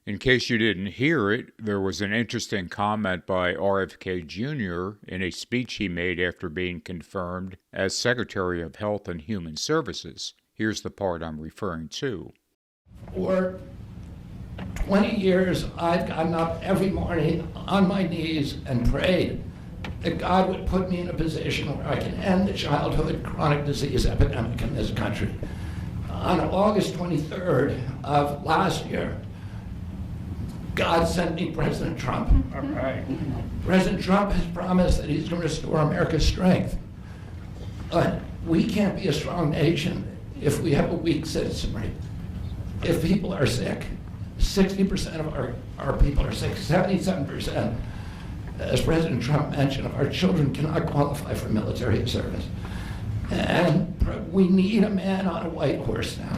In case you didn't hear it, there was an interesting comment by RFK Jr. in a speech he made after being confirmed as Secretary of Health and Human Services. Here's the part I'm referring to. For 20 years, I've gotten up every morning on my knees and prayed that God would put me in a position where I can end the childhood chronic disease epidemic in this country. On August 23rd of last year, God sent me President Trump. All right. President Trump has promised that he's going to restore America's strength. But we can't be a strong nation if we have a weak citizenry. If people are sick, 60% of our people are sick, 77%, as President Trump mentioned, of our children cannot qualify for military service. And we need a man on a white horse now.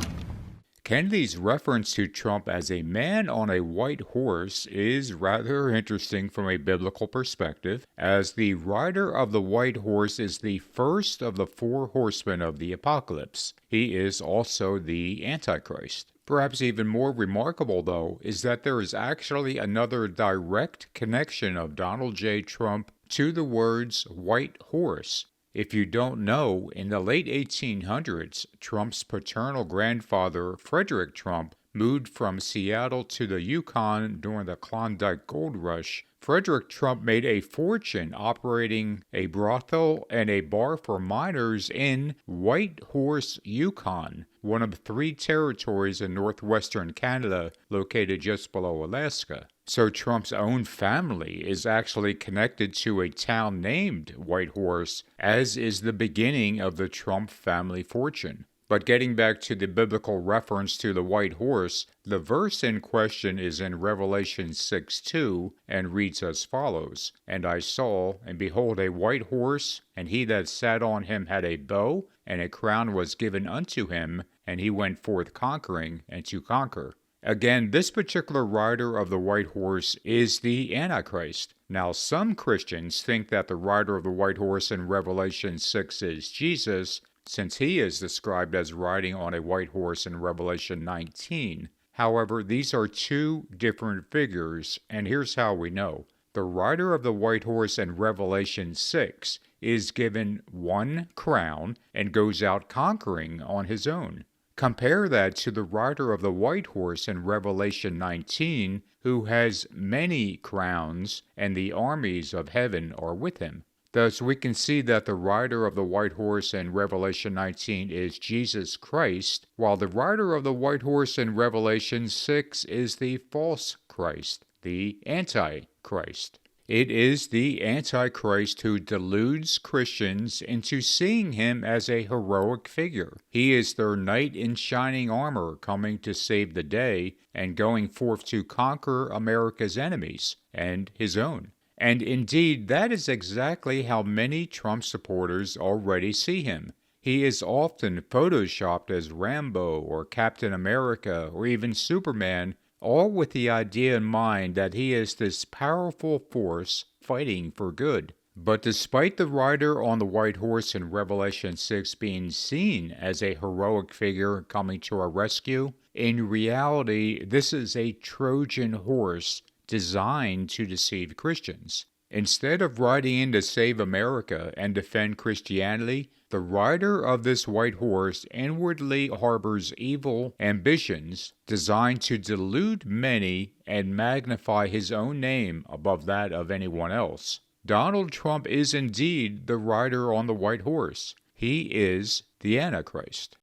Kennedy's reference to Trump as a man on a white horse is rather interesting from a biblical perspective, as the rider of the white horse is the first of the four horsemen of the apocalypse. He is also the Antichrist. Perhaps even more remarkable, though, is that there is actually another direct connection of Donald J. Trump to the words white horse. If you don't know, in the late 1800s, Trump's paternal grandfather, Frederick Trump, moved from Seattle to the Yukon during the Klondike Gold Rush. Frederick Trump made a fortune operating a brothel and a bar for miners in White Horse, Yukon, one of 3 territories in northwestern Canada located just below Alaska. So Trump's own family is actually connected to a town named White Horse, as is the beginning of the Trump family fortune. But getting back to the biblical reference to the white horse, the verse in question is in Revelation 6:2 and reads as follows, "And I saw, and behold, a white horse, and he that sat on him had a bow, and a crown was given unto him, and he went forth conquering and to conquer." Again, this particular rider of the white horse is the Antichrist. Now, some Christians think that the rider of the white horse in Revelation 6 is Jesus, since he is described as riding on a white horse in Revelation 19. However, these are 2 different figures, and here's how we know. The rider of the white horse in Revelation 6 is given 1 crown and goes out conquering on his own. Compare that to the rider of the white horse in Revelation 19, who has many crowns, and the armies of heaven are with him. Thus, we can see that the rider of the white horse in Revelation 19 is Jesus Christ, while the rider of the white horse in Revelation 6 is the false Christ, the Antichrist. It is the Antichrist who deludes Christians into seeing him as a heroic figure. He is their knight in shining armor coming to save the day and going forth to conquer America's enemies and his own. And indeed, that is exactly how many Trump supporters already see him. He is often photoshopped as Rambo or Captain America or even Superman, all with the idea in mind that he is this powerful force fighting for good. But despite the rider on the white horse in Revelation 6 being seen as a heroic figure coming to our rescue, in reality, this is a Trojan horse designed to deceive Christians. Instead of riding in to save America and defend Christianity, the rider of this white horse inwardly harbors evil ambitions designed to delude many and magnify his own name above that of anyone else. Donald Trump is indeed the rider on the white horse. He is the Antichrist.